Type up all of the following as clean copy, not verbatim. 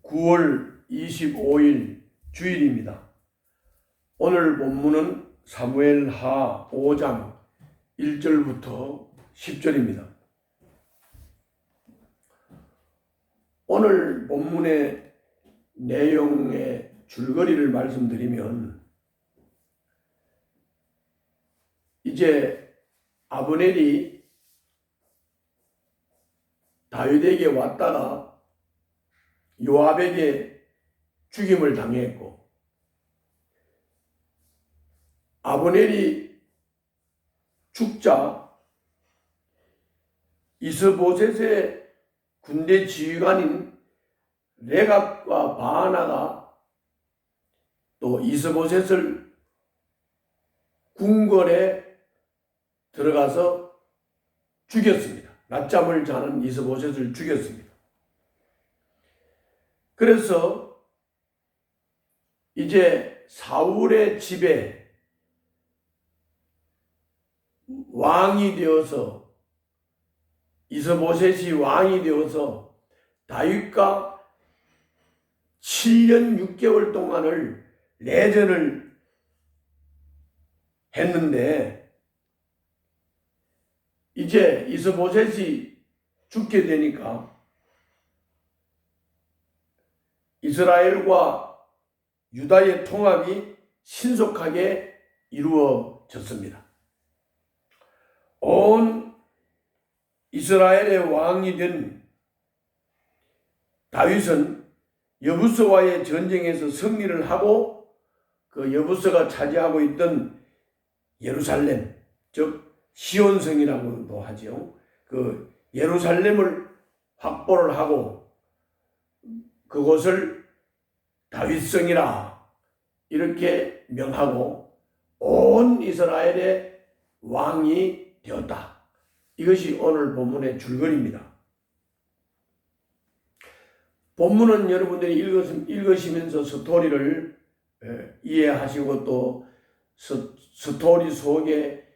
9월 25일 주일입니다. 오늘 본문은 사무엘하 5장 1절부터 10절입니다. 오늘 본문의 내용의 줄거리를 말씀드리면, 이제 아브넬이 다윗에게 왔다가 요압에게 죽임을 당했고, 아브넬이 죽자 이스보셋의 군대 지휘관인 레갑과 바하나가 또 이스보셋을 궁궐에 들어가서 죽였습니다. 낮잠을 자는 이스보셋을 죽였습니다. 그래서 이제 사울의 집에 왕이 되어서, 이스보셋이 왕이 되어서 다윗과 7년 6개월 동안을 내전을 했는데, 이제 이스보셋이 죽게 되니까 이스라엘과 유다의 통합이 신속하게 이루어졌습니다. 온 이스라엘의 왕이 된 다윗은 여부스와의 전쟁에서 승리를 하고, 그 여부스가 차지하고 있던 예루살렘, 즉 시온성이라고도 하죠. 그 예루살렘을 확보를 하고 그곳을 다윗성이라 이렇게 명하고 온 이스라엘의 왕이 되었다. 이것이 오늘 본문의 줄거리입니다. 본문은 여러분들이 읽으시면서 스토리를 이해하시고 또 스토리 속에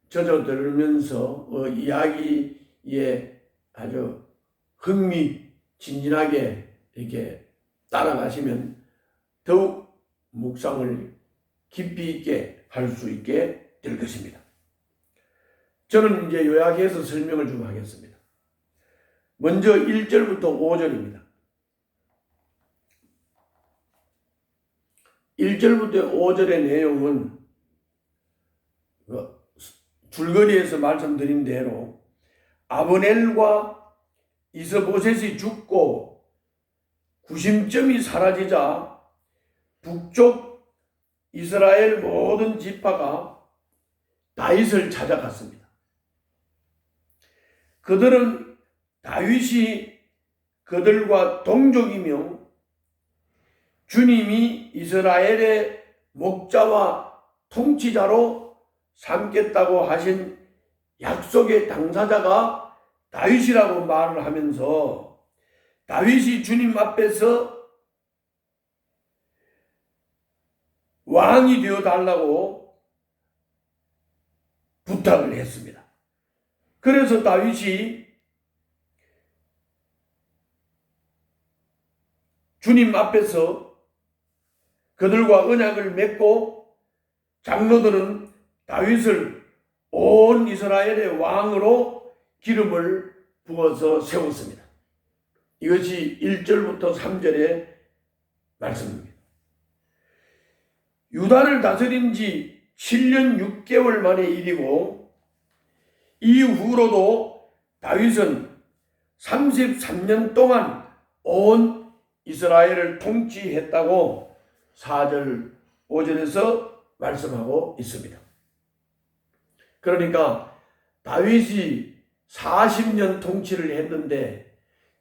젖어들면서 이야기에 아주 흥미진진하게 이렇게 따라가시면 더욱 묵상을 깊이 있게 할 수 있게 될 것입니다. 저는 이제 요약해서 설명을 좀 하겠습니다. 먼저 1절부터 5절입니다. 1절부터 5절의 내용은 줄거리에서 말씀드린 대로 아브넬과 이스보셋이 죽고 구심점이 사라지자 북쪽 이스라엘 모든 지파가 다윗을 찾아갔습니다. 그들은 다윗이 그들과 동족이며 주님이 이스라엘의 목자와 통치자로 삼겠다고 하신 약속의 당사자가 다윗이라고 말을 하면서 다윗이 주님 앞에서 왕이 되어달라고 부탁을 했습니다. 그래서 다윗이 주님 앞에서 그들과 언약을 맺고 장로들은 다윗을 온 이스라엘의 왕으로 기름을 부어서 세웠습니다. 이것이 1절부터 3절의 말씀입니다. 유다를 다스린 지 7년 6개월 만의 일이고, 이후로도 다윗은 33년 동안 온 이스라엘을 통치했다고 4절 5절에서 말씀하고 있습니다. 그러니까 다윗이 40년 통치를 했는데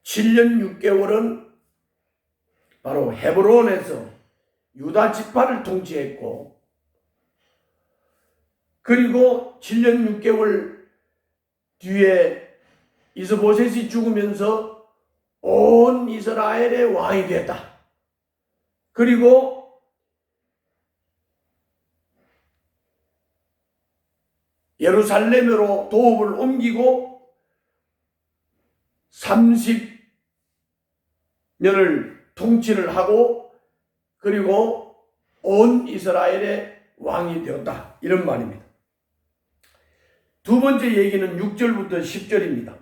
7년 6개월은 바로 헤브론에서 유다 지파를 통치했고, 그리고 7년 6개월 뒤에 이스보셋이 죽으면서 온 이스라엘의 왕이 됐다. 그리고 예루살렘으로 도읍을 옮기고 30년을 통치를 하고 그리고 온 이스라엘의 왕이 되었다. 이런 말입니다. 두 번째 얘기는 6절부터 10절입니다.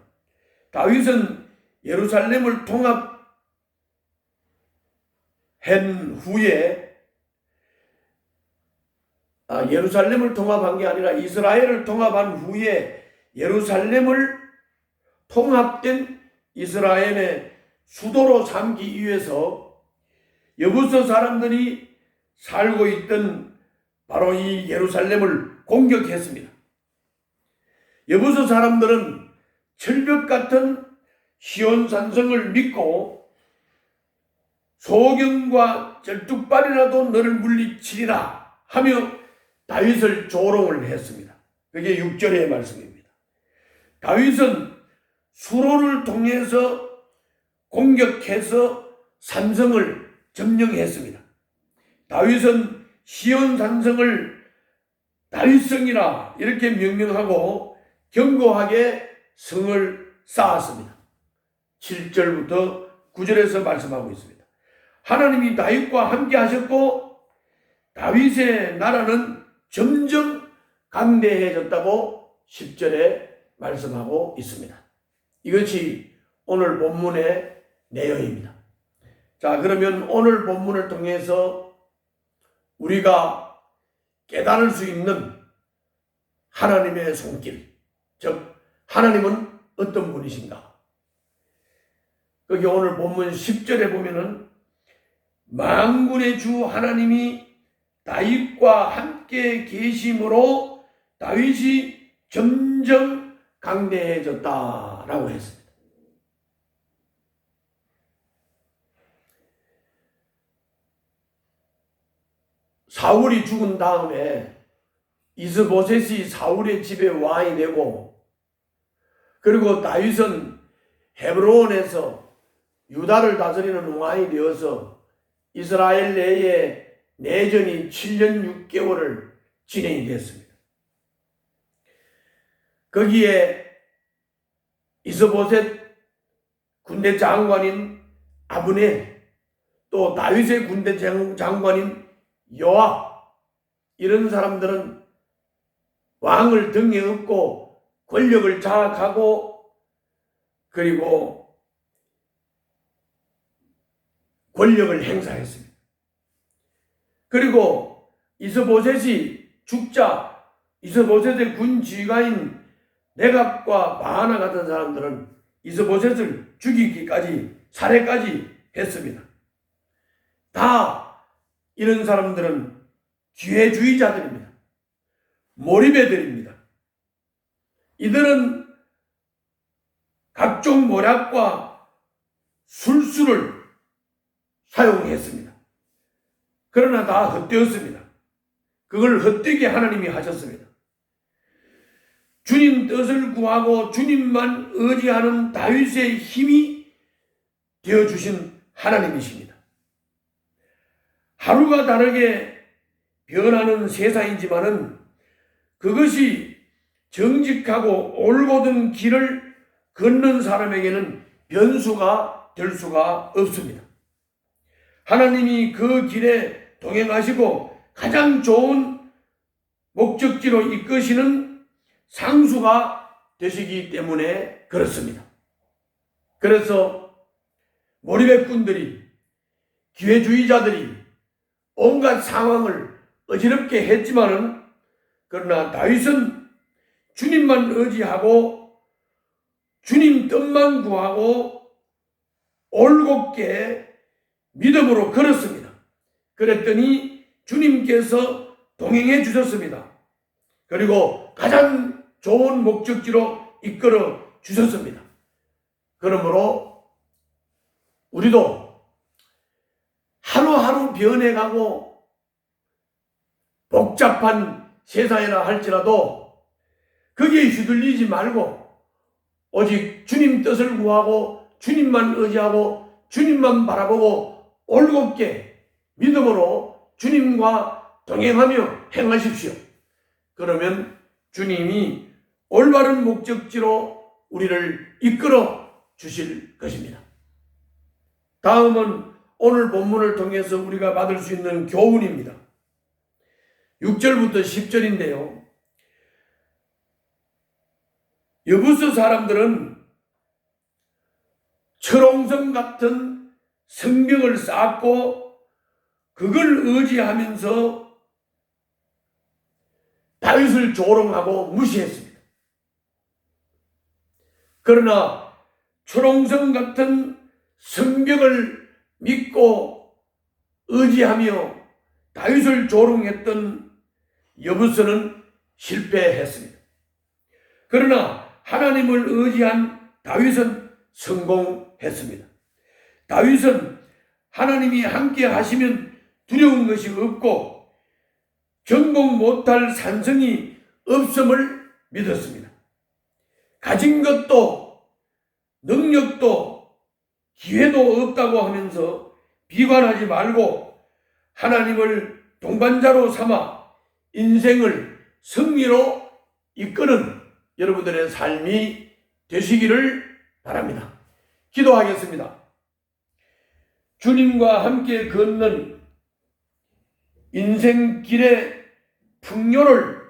다윗은 예루살렘을 통합한 후에 예루살렘을 통합한 게 아니라 이스라엘을 통합한 후에 예루살렘을 통합된 이스라엘의 수도로 삼기 위해서 여부서 사람들이 살고 있던 바로 이 예루살렘을 공격했습니다. 여부서 사람들은 철벽 같은 시온 산성을 믿고 소경과 절뚝발이라도 너를 물리치리라 하며 다윗을 조롱을 했습니다. 그게 6절의 말씀입니다. 다윗은 수로를 통해서 공격해서 산성을 점령했습니다. 다윗은 시온 산성을 다윗성이라 이렇게 명명하고 견고하게 성을 쌓았습니다. 7절부터 9절에서 말씀하고 있습니다. 하나님이 다윗과 함께 하셨고 다윗의 나라는 점점 강대해졌다고 10절에 말씀하고 있습니다. 이것이 오늘 본문의 내용입니다. 자, 그러면 오늘 본문을 통해서 우리가 깨달을 수 있는 하나님의 손길, 즉 하나님은 어떤 분이신가? 거기 오늘 본문 10절에 보면은 만군의 주 하나님이 다윗과 함께 계심으로 다윗이 점점 강대해졌다라고 했습니다. 사울이 죽은 다음에 이스보셋이 사울의 집에 왕이 되고 그리고 다윗은 헤브론에서 유다를 다스리는 왕이 되어서 이스라엘 내에 내전이 7년 6개월을 진행이 됐습니다. 거기에 이스보셋 군대 장관인 아브넬, 또 다윗의 군대 장관인 요압, 이런 사람들은 왕을 등에 업고 권력을 장악하고 그리고 권력을 행사했습니다. 그리고 이스보셋이 죽자 이스보셋의 군 지휘관인 네갑과 바하나 같은 사람들은 이스보셋을 죽이기까지 살해까지 했습니다. 다 이런 사람들은 기회주의자들입니다. 몰입애들입니다. 이들은 각종 모략과 술수를 사용했습니다. 그러나 다 헛되었습니다. 그걸 헛되게 하나님이 하셨습니다. 주님 뜻을 구하고 주님만 의지하는 다윗의 힘이 되어주신 하나님이십니다. 하루가 다르게 변하는 세상이지만은 그것이 정직하고 올곧은 길을 걷는 사람에게는 변수가 될 수가 없습니다. 하나님이 그 길에 동행하시고 가장 좋은 목적지로 이끄시는 상수가 되시기 때문에 그렇습니다. 그래서 몰입의꾼들이, 기회주의자들이 온갖 상황을 어지럽게 했지만은 그러나 다윗은 주님만 의지하고 주님 뜻만 구하고 올곧게 믿음으로 걸었습니다. 그랬더니 주님께서 동행해 주셨습니다. 그리고 가장 좋은 목적지로 이끌어 주셨습니다. 그러므로 우리도 하루하루 변해가고 복잡한 세상이라 할지라도 거기에 휘둘리지 말고 오직 주님 뜻을 구하고 주님만 의지하고 주님만 바라보고 올곧게 믿음으로 주님과 동행하며 행하십시오. 그러면 주님이 올바른 목적지로 우리를 이끌어 주실 것입니다. 다음은 오늘 본문을 통해서 우리가 받을 수 있는 교훈입니다. 6절부터 10절인데요. 여부서 사람들은 철옹성 같은 성벽을 쌓고 그걸 의지하면서 다윗을 조롱하고 무시했습니다. 그러나 철옹성 같은 성벽을 믿고 의지하며 다윗을 조롱했던 여부서는 실패했습니다. 그러나 하나님을 의지한 다윗은 성공했습니다. 다윗은 하나님이 함께 하시면 두려운 것이 없고 정복 못할 산성이 없음을 믿었습니다. 가진 것도 능력도 기회도 없다고 하면서 비관하지 말고 하나님을 동반자로 삼아 인생을 승리로 이끄는 여러분들의 삶이 되시기를 바랍니다. 기도하겠습니다. 주님과 함께 걷는 인생길의 풍요를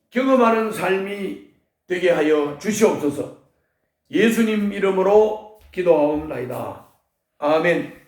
경험하는 삶이 되게 하여 주시옵소서. 예수님 이름으로 기도하옵나이다. 아멘.